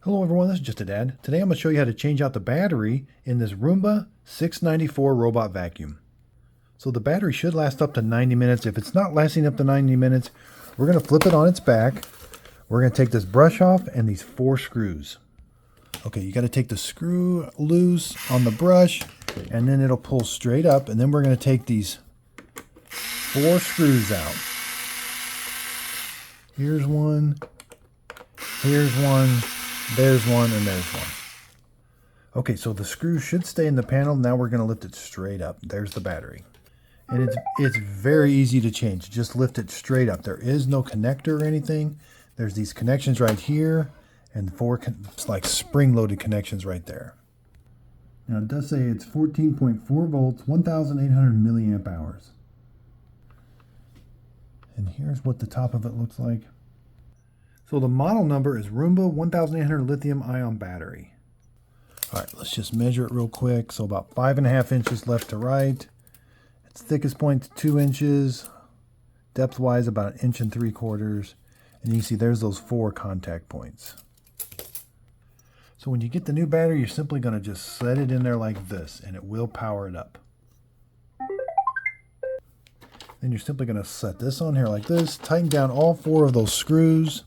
Hello everyone, this is Just a Dad. Today I'm going to show you how to change out the battery in this Roomba 694 robot vacuum. So the battery should last up to 90 minutes. If it's not lasting up to 90 minutes, we're going to flip it on its back. We're going to take this brush off and these 4 screws. Okay, you got to take the screw loose on the brush and then it'll pull straight up, and then we're going to take these 4 screws out. Here's one, here's one, there's one, and there's one. Okay, so the screw should stay in the panel. Now we're going to lift it straight up. There's the battery. And it's very easy to change. Just lift it straight up. There is no connector or anything. There's these connections right here and 4 like spring-loaded connections right there. Now it does say it's 14.4 volts, 1,800 milliamp hours. And here's what the top of it looks like. So the model number is Roomba 1800 lithium ion battery. All right, let's just measure it real quick. So about 5.5 inches left to right. Its thickest point 2 inches. Depth-wise about 1 3/4 inches. And you can see there's those 4 contact points. So when you get the new battery, you're simply going to just set it in there like this, and it will power it up. Then you're simply going to set this on here like this. Tighten down all 4 of those screws.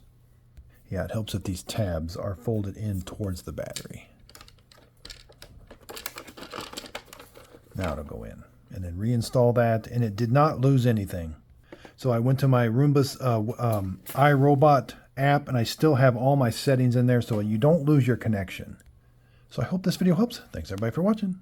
Yeah, it helps if these tabs are folded in towards the battery. Now it'll go in. And then reinstall that, and it did not lose anything. So I went to my Roomba's iRobot app, and I still have all my settings in there, so you don't lose your connection. So I hope this video helps. Thanks everybody for watching.